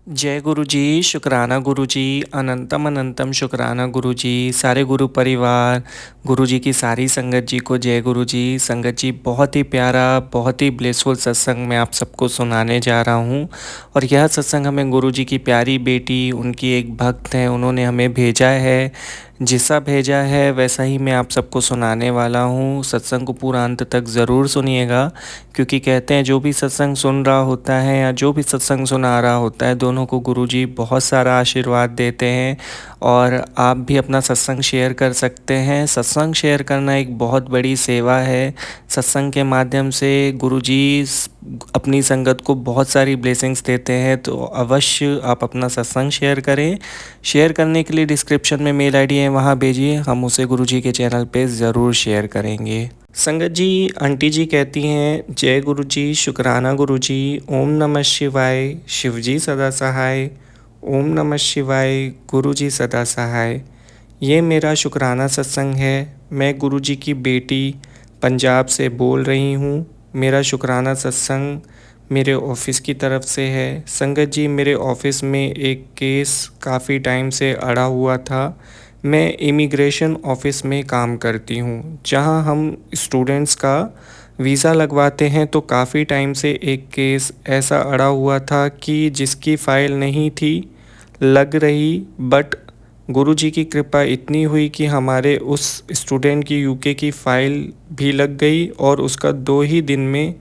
जय गुरु जी, शुकराना गुरु जी, अनंतम अनंतम शुकराना गुरु जी, सारे गुरु परिवार, गुरु जी की सारी संगत जी को जय गुरु जी। संगत जी, बहुत ही प्यारा, बहुत ही ब्लेसफुल सत्संग मैं आप सबको सुनाने जा रहा हूँ। और यह सत्संग हमें गुरु जी की प्यारी बेटी, उनकी एक भक्त हैं, उन्होंने हमें भेजा है। जैसा भेजा है वैसा ही मैं आप सबको सुनाने वाला हूँ। सत्संग को पूरा अंत तक ज़रूर सुनिएगा, क्योंकि कहते हैं जो भी सत्संग सुन रहा होता है या जो भी सत्संग सुना रहा होता है, दोनों को गुरुजी बहुत सारा आशीर्वाद देते हैं। और आप भी अपना सत्संग शेयर कर सकते हैं। सत्संग शेयर करना एक बहुत बड़ी सेवा है। सत्संग के माध्यम से गुरुजी अपनी संगत को बहुत सारी ब्लेसिंग्स देते हैं, तो अवश्य आप अपना सत्संग शेयर करें। शेयर करने के लिए डिस्क्रिप्शन में मेल आईडी है, वहाँ भेजिए, हम उसे गुरुजी के चैनल पे ज़रूर शेयर करेंगे। संगत जी, आंटी जी कहती हैं, जय गुरु जी, शुकराना गुरु जी, ओम नमः शिवाय, शिव जी सदा सहाय, ओम नमः शिवाय, गुरु जी सदा सहाय। ये मेरा शुकराना सत्संग है। मैं गुरु जी की बेटी पंजाब से बोल रही हूँ। मेरा शुकराना सत्संग मेरे ऑफिस की तरफ से है। संगत जी, मेरे ऑफिस में एक केस काफ़ी टाइम से अड़ा हुआ था। मैं इमिग्रेशन ऑफिस में काम करती हूँ, जहाँ हम स्टूडेंट्स का वीज़ा लगवाते हैं। तो काफ़ी टाइम से एक केस ऐसा अड़ा हुआ था कि जिसकी फ़ाइल नहीं थी लग रही, बट गुरुजी की कृपा इतनी हुई कि हमारे उस स्टूडेंट की यूके की फ़ाइल भी लग गई और उसका 2 ही दिन में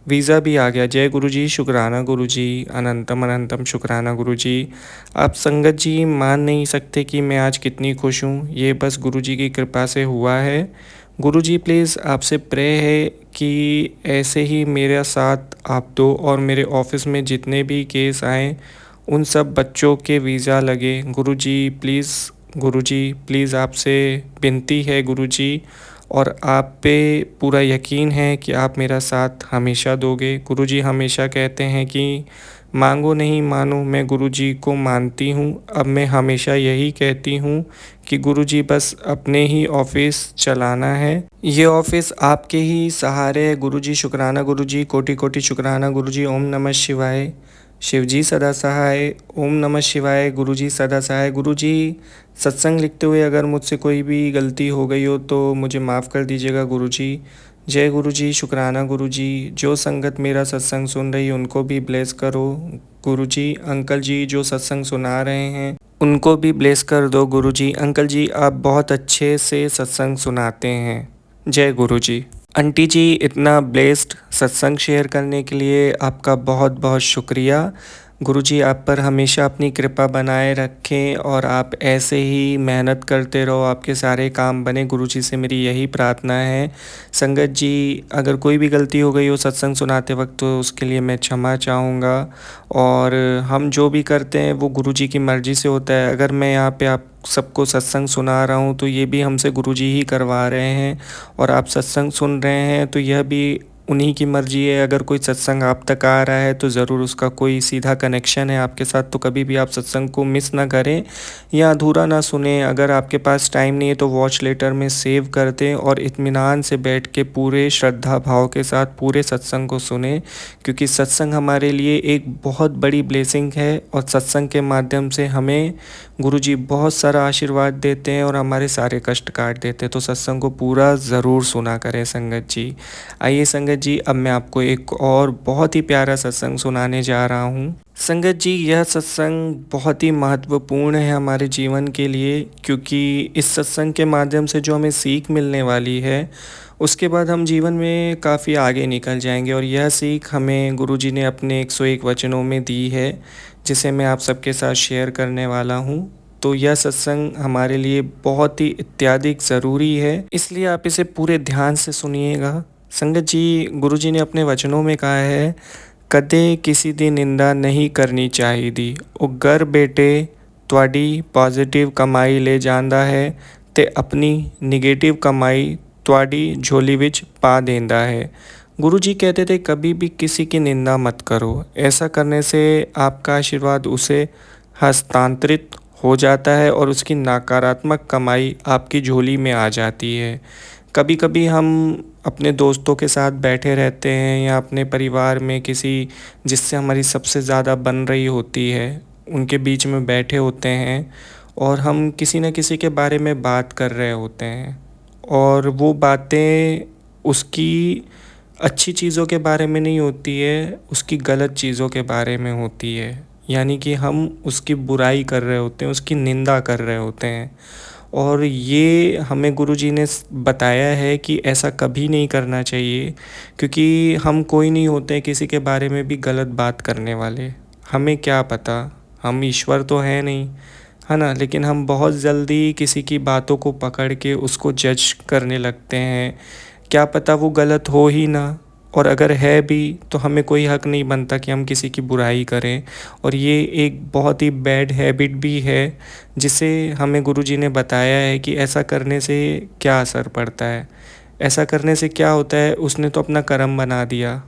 वीज़ा भी आ गया। जय गुरु जी, शुकराना गुरु जी, अनंतम अनंतम शुकराना गुरु जी। आप संगत जी मान नहीं सकते कि मैं आज कितनी खुश हूँ। ये बस गुरु जी की कृपा से हुआ है। गुरु जी, प्लीज़ आपसे प्रे है कि ऐसे ही मेरा साथ आप दो और मेरे ऑफिस में जितने भी केस आए उन सब बच्चों के वीज़ा लगे। गुरु जी प्लीज़, गुरु जी प्लीज़, आपसे विनती है गुरु जी, और आप पे पूरा यकीन है कि आप मेरा साथ हमेशा दोगे। गुरुजी हमेशा कहते हैं कि मांगो नहीं मानो, मैं गुरुजी को मानती हूँ। अब मैं हमेशा यही कहती हूँ कि गुरुजी बस अपने ही ऑफिस चलाना है। ये ऑफिस आपके ही सहारे है गुरुजी। शुकराना गुरुजी, कोटि कोटि शुकराना गुरुजी। ओम नमः शिवाय, शिवजी सदा सहाय, ओम नमः शिवाय, गुरुजी सदा सहाय। गुरुजी, सत्संग लिखते हुए अगर मुझसे कोई भी गलती हो गई हो तो मुझे माफ़ कर दीजिएगा गुरुजी। जय गुरुजी, शुकराना गुरुजी। जो संगत मेरा सत्संग सुन रही है उनको भी ब्लेस करो गुरुजी। अंकल जी जो सत्संग सुना रहे हैं उनको भी ब्लेस कर दो गुरुजी। अंकल जी, आप बहुत अच्छे से सत्संग सुनाते हैं। जय गुरुजी। आंटी जी, इतना ब्लेस्ड सत्संग शेयर करने के लिए आपका बहुत बहुत शुक्रिया। गुरुजी आप पर हमेशा अपनी कृपा बनाए रखें और आप ऐसे ही मेहनत करते रहो, आपके सारे काम बने। गुरुजी से मेरी यही प्रार्थना है। संगत जी, अगर कोई भी गलती हो गई हो सत्संग सुनाते वक्त तो उसके लिए मैं क्षमा चाहूँगा। और हम जो भी करते हैं वो गुरुजी की मर्ज़ी से होता है। अगर मैं यहाँ पे आप सबको सत्संग सुना रहा हूँ तो ये भी हमसे गुरुजी ही करवा रहे हैं, और आप सत्संग सुन रहे हैं तो यह भी उन्हीं की मर्ज़ी है। अगर कोई सत्संग आप तक आ रहा है तो ज़रूर उसका कोई सीधा कनेक्शन है आपके साथ। तो कभी भी आप सत्संग को मिस ना करें या अधूरा ना सुने। अगर आपके पास टाइम नहीं है तो वॉच लेटर में सेव कर दें और इत्मीनान से बैठ के पूरे श्रद्धा भाव के साथ पूरे सत्संग को सुने, क्योंकि सत्संग हमारे लिए एक बहुत बड़ी ब्लेसिंग है। और सत्संग के माध्यम से हमें गुरुजी बहुत सारा आशीर्वाद देते हैं और हमारे सारे कष्ट काट देते हैं। तो सत्संग को पूरा ज़रूर सुना करें संगत जी। आइए संगत जी, अब मैं आपको एक और बहुत ही प्यारा सत्संग सुनाने जा रहा हूँ। संगत जी, यह सत्संग बहुत ही महत्वपूर्ण है हमारे जीवन के लिए, क्योंकि इस सत्संग के माध्यम से जो हमें सीख मिलने वाली है उसके बाद हम जीवन में काफ़ी आगे निकल जाएंगे। और यह सीख हमें गुरुजी ने अपने 101 वचनों में दी है, जिसे मैं आप सबके साथ शेयर करने वाला हूँ। तो यह सत्संग हमारे लिए बहुत ही इत्यादि ज़रूरी है, इसलिए आप इसे पूरे ध्यान से सुनिएगा। संगत जी, गुरुजी ने अपने वचनों में कहा है, कदे किसी दी निंदा नहीं करनी चाहिए। ਉਹ घर बेटे ਤੁਹਾਡੀ पॉजिटिव कमाई ले ਜਾਂਦਾ है ਤੇ अपनी निगेटिव कमाई ਤੁਹਾਡੀ झोली विच पा देंदा है। गुरु जी कहते थे कभी भी किसी की निंदा मत करो। ऐसा करने से आपका आशीर्वाद उसे हस्तांतरित हो जाता है और उसकी नकारात्मक कमाई आपकी झोली में आ जाती है। कभी कभी हम अपने दोस्तों के साथ बैठे रहते हैं या अपने परिवार में किसी जिससे हमारी सबसे ज़्यादा बन रही होती है, उनके बीच में बैठे होते हैं और हम किसी न किसी के बारे में बात कर रहे होते हैं और वो बातें उसकी अच्छी चीज़ों के बारे में नहीं होती है, उसकी गलत चीज़ों के बारे में होती है। यानी कि हम उसकी बुराई कर रहे होते हैं, उसकी निंदा कर रहे होते हैं। और ये हमें गुरुजी ने बताया है कि ऐसा कभी नहीं करना चाहिए, क्योंकि हम कोई नहीं होते किसी के बारे में भी गलत बात करने वाले। हमें क्या पता, हम ईश्वर तो हैं नहीं, है ना? लेकिन हम बहुत जल्दी किसी की बातों को पकड़ के उसको जज करने लगते हैं। क्या पता वो गलत हो ही ना, और अगर है भी तो हमें कोई हक नहीं बनता कि हम किसी की बुराई करें। और ये एक बहुत ही बैड हैबिट भी है, जिसे हमें गुरुजी ने बताया है कि ऐसा करने से क्या असर पड़ता है। ऐसा करने से क्या होता है, उसने तो अपना कर्म बना दिया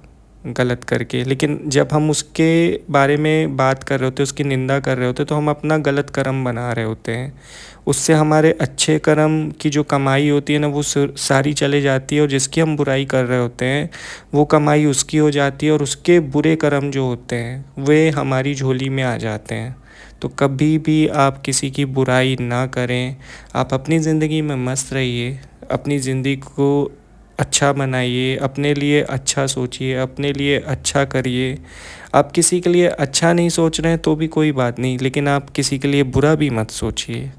गलत करके, लेकिन जब हम उसके बारे में बात कर रहे होते, उसकी निंदा कर रहे होते, तो हम अपना गलत कर्म बना रहे होते हैं। उससे हमारे अच्छे कर्म की जो कमाई होती है ना, वो सारी चले जाती है, और जिसकी हम बुराई कर रहे होते हैं वो कमाई उसकी हो जाती है, और उसके बुरे कर्म जो होते हैं वे हमारी झोली में आ जाते हैं। तो कभी भी आप किसी की बुराई ना करें, आप अपनी ज़िंदगी में मस्त रहिए, अपनी ज़िंदगी को अच्छा बनाइए, अपने लिए अच्छा सोचिए, अपने लिए अच्छा करिए। आप किसी के लिए अच्छा नहीं सोच रहे हैं तो भी कोई बात नहीं, लेकिन आप किसी के लिए बुरा भी मत सोचिए।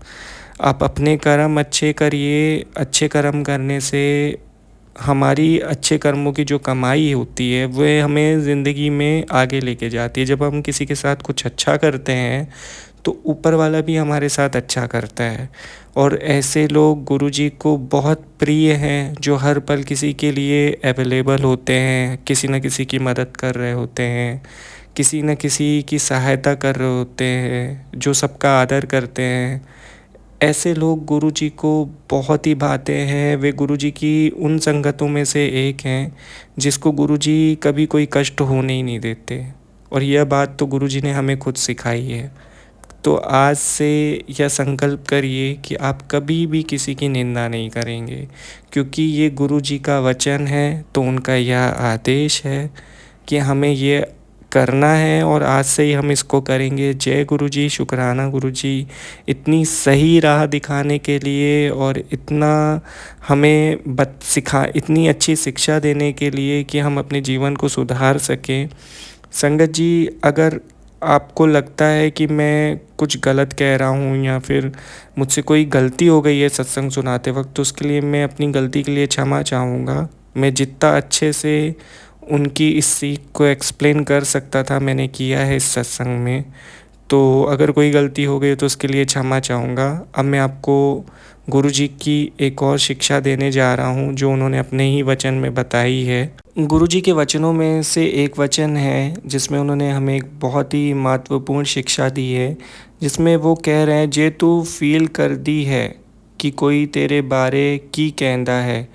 आप अपने कर्म अच्छे करिए, अच्छे कर्म करने से हमारी अच्छे कर्मों की जो कमाई होती है वह हमें ज़िंदगी में आगे लेके जाती है। जब हम किसी के साथ कुछ अच्छा करते हैं तो ऊपर वाला भी हमारे साथ अच्छा करता है। और ऐसे लोग गुरुजी को बहुत प्रिय हैं, जो हर पल किसी के लिए अवेलेबल होते हैं, किसी न किसी की मदद कर रहे होते हैं, किसी न किसी की सहायता कर रहे होते हैं, जो सबका आदर करते हैं। ऐसे लोग गुरुजी को बहुत ही भाते हैं। वे गुरुजी की उन संगतों में से एक हैं जिसको गुरुजी कभी कोई कष्ट होने ही नहीं देते, और यह बात तो गुरुजी ने हमें खुद सिखाई है। तो आज से यह संकल्प करिए कि आप कभी भी किसी की निंदा नहीं करेंगे, क्योंकि ये गुरुजी का वचन है, तो उनका यह आदेश है कि हमें ये करना है, और आज से ही हम इसको करेंगे। जय गुरुजी, शुक्राना गुरुजी, इतनी सही राह दिखाने के लिए, और इतना हमें इतनी अच्छी शिक्षा देने के लिए कि हम अपने जीवन को सुधार सकें। संगत जी, अगर आपको लगता है कि मैं कुछ गलत कह रहा हूँ या फिर मुझसे कोई गलती हो गई है सत्संग सुनाते वक्त, तो उसके लिए मैं अपनी गलती के लिए क्षमा चाहूँगा। मैं जितना अच्छे से उनकी इस सीख को एक्सप्लेन कर सकता था मैंने किया है इस सत्संग में। तो अगर कोई गलती हो गई तो उसके लिए क्षमा चाहूँगा। अब मैं आपको गुरुजी की एक और शिक्षा देने जा रहा हूँ, जो उन्होंने अपने ही वचन में बताई है। गुरुजी के वचनों में से एक वचन है जिसमें उन्होंने हमें एक बहुत ही महत्वपूर्ण शिक्षा दी है, जिसमें वो कह रहे हैं, जे तू फील कर दी है कि कोई तेरे बारे की कहंदा है,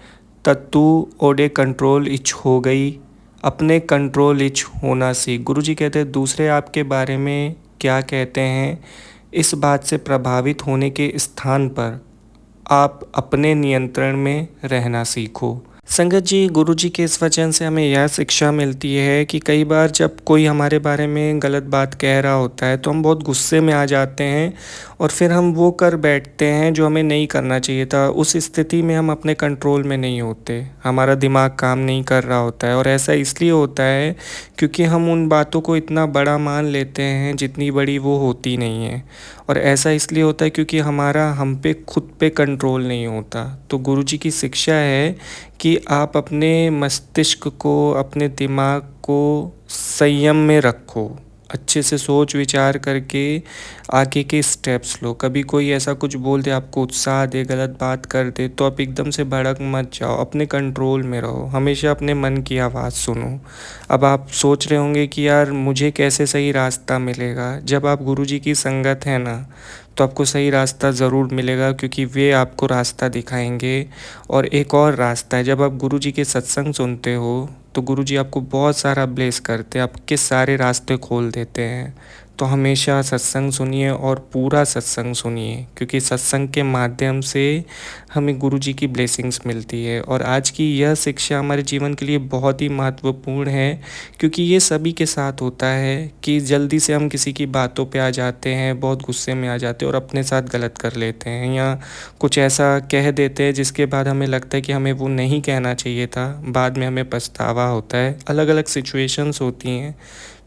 तब तू ओडे कंट्रोल इच हो गई, अपने कंट्रोल इच होना सीख। गुरुजी कहते हैं, दूसरे आपके बारे में क्या कहते हैं, इस बात से प्रभावित होने के स्थान पर आप अपने नियंत्रण में रहना सीखो। संगत जी, गुरुजी के इस वचन से हमें यह शिक्षा मिलती है कि कई बार जब कोई हमारे बारे में गलत बात कह रहा होता है तो हम बहुत गुस्से में आ जाते हैं, और फिर हम वो कर बैठते हैं जो हमें नहीं करना चाहिए था। उस स्थिति में हम अपने कंट्रोल में नहीं होते, हमारा दिमाग काम नहीं कर रहा होता है, और ऐसा इसलिए होता है क्योंकि हम उन बातों को इतना बड़ा मान लेते हैं जितनी बड़ी वो होती नहीं है। और ऐसा इसलिए होता है क्योंकि हमारा हम पे खुद पे कंट्रोल नहीं होता। तो गुरुजी की शिक्षा है कि आप अपने मस्तिष्क को, अपने दिमाग को संयम में रखो, अच्छे से सोच विचार करके आगे के स्टेप्स लो। कभी कोई ऐसा कुछ बोल दे, आपको उत्साह दे, गलत बात कर दे, तो आप एकदम से भड़क मत जाओ, अपने कंट्रोल में रहो, हमेशा अपने मन की आवाज़ सुनो। अब आप सोच रहे होंगे कि यार मुझे कैसे सही रास्ता मिलेगा। जब आप गुरुजी की संगत है ना, तो आपको सही रास्ता ज़रूर मिलेगा, क्योंकि वे आपको रास्ता दिखाएंगे। और एक और रास्ता है, जब आप गुरुजी के सत्संग सुनते हो तो गुरुजी आपको बहुत सारा ब्लेस करते हैं, आपके सारे रास्ते खोल देते हैं। तो हमेशा सत्संग सुनिए और पूरा सत्संग सुनिए, क्योंकि सत्संग के माध्यम से हमें गुरु जी की ब्लेसिंग्स मिलती है। और आज की यह शिक्षा हमारे जीवन के लिए बहुत ही महत्वपूर्ण है, क्योंकि ये सभी के साथ होता है कि जल्दी से हम किसी की बातों पे आ जाते हैं, बहुत गुस्से में आ जाते हैं और अपने साथ गलत कर लेते हैं, या कुछ ऐसा कह देते हैं जिसके बाद हमें लगता है कि हमें वो नहीं कहना चाहिए था, बाद में हमें पछतावा होता है। अलग अलग सिचुएशंस होती हैं।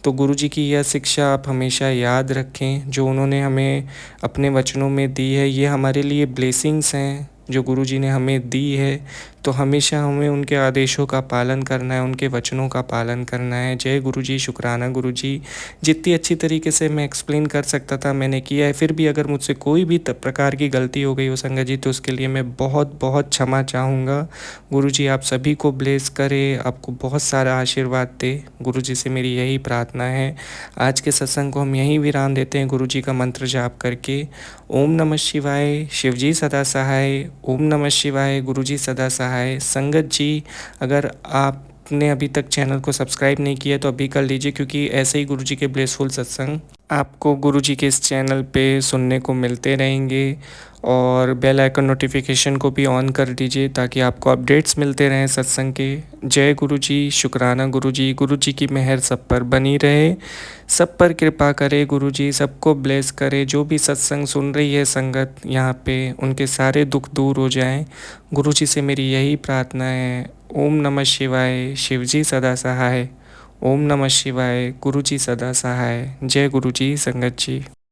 तो गुरुजी की यह शिक्षा आप हमेशा याद रखें, जो उन्होंने हमें अपने वचनों में दी है। ये हमारे लिए ब्लेसिंग्स हैं जो गुरुजी ने हमें दी है। तो हमेशा हमें उनके आदेशों का पालन करना है, उनके वचनों का पालन करना है। जय गुरुजी, शुक्राना गुरुजी। जितनी अच्छी तरीके से मैं एक्सप्लेन कर सकता था मैंने किया है। फिर भी अगर मुझसे कोई भी प्रकार की गलती हो गई हो संगत जी, तो उसके लिए मैं बहुत बहुत क्षमा चाहूँगा। गुरुजी आप सभी को ब्लेस करे, आपको बहुत सारा आशीर्वाद दे। गुरुजी से मेरी यही प्रार्थना है। आज के सत्संग को हम यहीं विराम देते हैं गुरुजी का मंत्र जाप करके। ओम नमः शिवाय, शिवजी सदा सहाय। ओम नमः शिवाय, गुरुजी सदा सहाय। संगत जी, अगर आपने अभी तक चैनल को सब्सक्राइब नहीं किया तो अभी कर लीजिए, क्योंकि ऐसे ही गुरुजी के ब्लेसफुल सत्संग आपको गुरुजी के इस चैनल पे सुनने को मिलते रहेंगे। और बेल आइकन नोटिफिकेशन को भी ऑन कर दीजिए, ताकि आपको अपडेट्स मिलते रहें सत्संग के। जय गुरुजी, शुक्राना गुरुजी। गुरुजी की मेहर सब पर बनी रहे, सब पर कृपा करे गुरुजी, सबको ब्लेस करे। जो भी सत्संग सुन रही है संगत यहाँ पे, उनके सारे दुख दूर हो जाएं। गुरुजी से मेरी यही प्रार्थना है। ओम नमः शिवाय, शिवजी सदा सहाय। ओम नमः शिवाय, गुरुजी सदा सहाय। जय गुरुजी संगत जी।